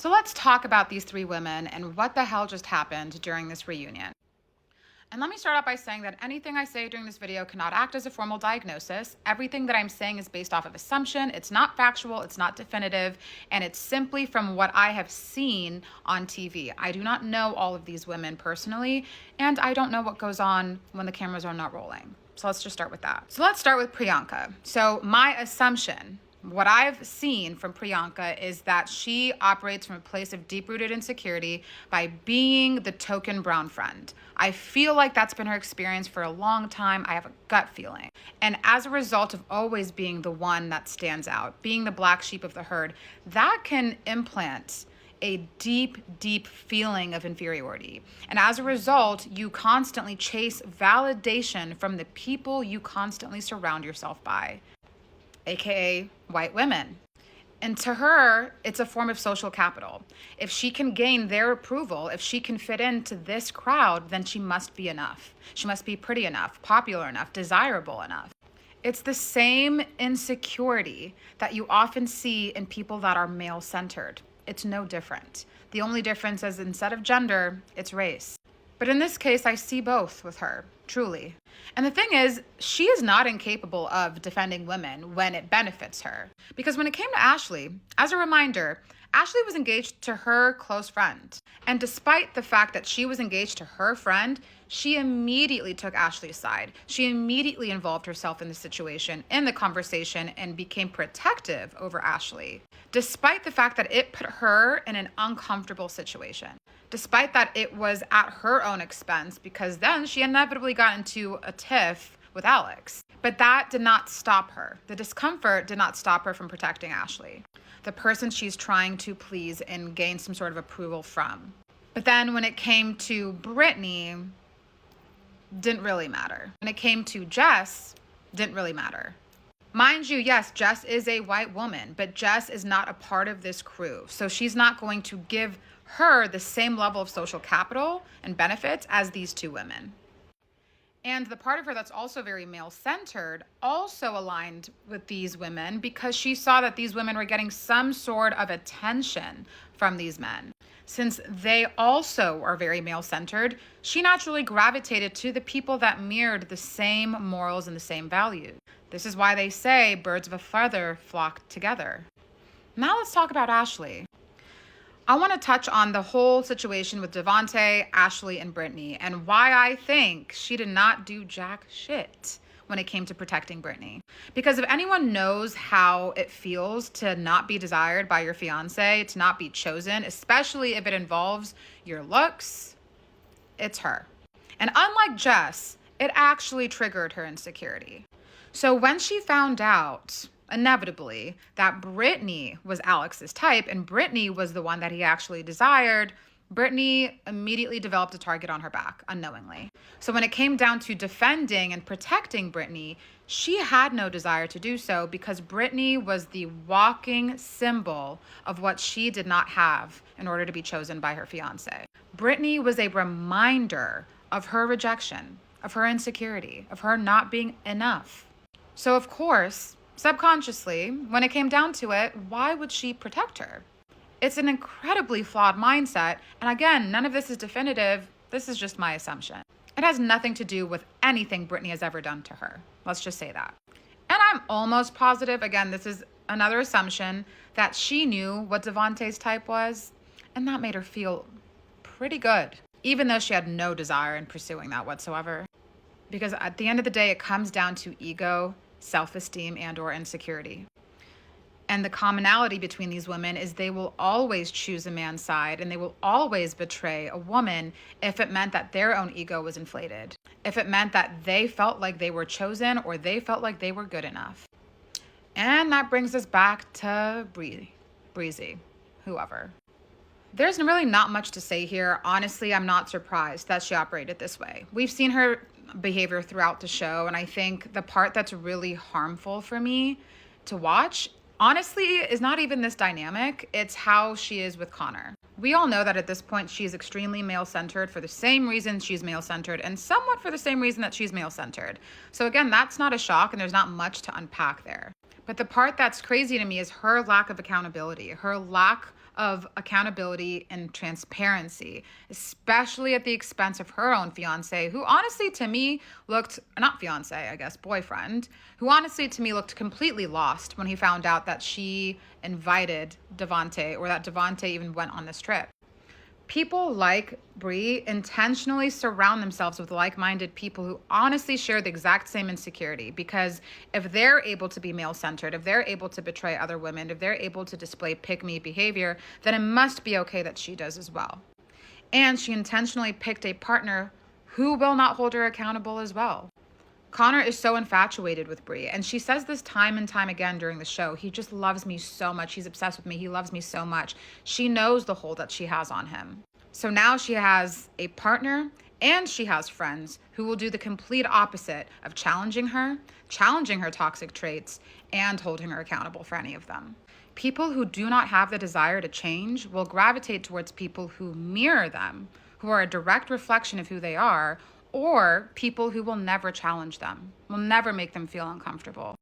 So let's talk about these three women and what the hell just happened during this reunion. And let me start out by saying that anything I say during this video cannot act as a formal diagnosis. Everything that I'm saying is based off of assumption. It's not factual, it's not definitive, and it's simply from what I have seen on TV. I do not know all of these women personally, and I don't know what goes on when the cameras are not rolling. So let's just start with that. So let's start with Priyanka. So my assumption, what I've seen from Priyanka is that she operates from a place of deep-rooted insecurity by being the token brown friend. I feel like that's been her experience for a long time. I have a gut feeling. And as a result of always being the one that stands out, being the black sheep of the herd, that can implant a deep, deep feeling of inferiority. And as a result, you constantly chase validation from the people you constantly surround yourself by, aka white women. And to her, it's a form of social capital. If she can gain their approval, if she can fit into this crowd, then she must be enough. She must be pretty enough, popular enough, desirable enough. It's the same insecurity that you often see in people that are male-centered. It's no different. The only difference is instead of gender, it's race. But in this case, I see both with her, truly. And the thing is, she is not incapable of defending women when it benefits her. Because when it came to Ashley, as a reminder, Ashley was engaged to her close friend. And despite the fact that she was engaged to her friend, she immediately took Ashley's side. She immediately involved herself in the situation, in the conversation, and became protective over Ashley, despite the fact that it put her in an uncomfortable situation. Despite that it was at her own expense, because then she inevitably got into a tiff with Alex. But that did not stop her. The discomfort did not stop her from protecting Ashley, the person she's trying to please and gain some sort of approval from. But then when it came to Brittany, didn't really matter. When it came to Jess, didn't really matter. Mind you, yes, Jess is a white woman, but Jess is not a part of this crew. So she's not going to give her the same level of social capital and benefits as these two women. And the part of her that's also very male-centered also aligned with these women because she saw that these women were getting some sort of attention from these men. Since they also are very male-centered, she naturally gravitated to the people that mirrored the same morals and the same values. This is why they say birds of a feather flock together. Now let's talk about Ashley. I want to touch on the whole situation with Devontae, Ashley, and Brittany, and why I think she did not do jack shit when it came to protecting Brittany. Because if anyone knows how it feels to not be desired by your fiance, to not be chosen, especially if it involves your looks, it's her. And unlike Jess, it actually triggered her insecurity. So when she found out, inevitably, that Brittany was Alex's type and Brittany was the one that he actually desired, Brittany immediately developed a target on her back, unknowingly. So when it came down to defending and protecting Brittany, she had no desire to do so because Brittany was the walking symbol of what she did not have in order to be chosen by her fiance. Brittany was a reminder of her rejection, of her insecurity, of her not being enough. So of course, subconsciously, when it came down to it, why would she protect her? It's an incredibly flawed mindset. And again, none of this is definitive. This is just my assumption. It has nothing to do with anything Brittany has ever done to her. Let's just say that. And I'm almost positive, again, this is another assumption, that she knew what Devontae's type was, and that made her feel pretty good, even though she had no desire in pursuing that whatsoever. Because at the end of the day, it comes down to ego, self-esteem, and/or insecurity. And the commonality between these women is they will always choose a man's side and they will always betray a woman if it meant that their own ego was inflated, if it meant that they felt like they were chosen or they felt like they were good enough. And that brings us back to Breezy, whoever. There's really not much to say here. Honestly, I'm not surprised that she operated this way. We've seen her behavior throughout the show, and I think the part that's really harmful for me to watch, honestly, is not even this dynamic. It's how she is with Connor. We all know that at this point, she's extremely male-centered for the same reason she's male-centered and somewhat for the same reason that she's male-centered. So again, that's not a shock and there's not much to unpack there. But the part that's crazy to me is her lack of accountability, her lack of accountability and transparency, especially at the expense of her own fiance, who honestly to me looked, not fiance, I guess, boyfriend, who honestly to me looked completely lost when he found out that she invited Devontae, or that Devontae even went on this trip. People like Brie intentionally surround themselves with like-minded people who honestly share the exact same insecurity, because if they're able to be male-centered, if they're able to betray other women, if they're able to display pick-me behavior, then it must be okay that she does as well. And she intentionally picked a partner who will not hold her accountable as well. Connor is so infatuated with Brie, and she says this time and time again during the show. He just loves me so much. He's obsessed with me. He loves me so much. She knows the hold that she has on him. So now she has a partner and she has friends who will do the complete opposite of challenging her toxic traits, and holding her accountable for any of them. People who do not have the desire to change will gravitate towards people who mirror them, who are a direct reflection of who they are, or people who will never challenge them, will never make them feel uncomfortable.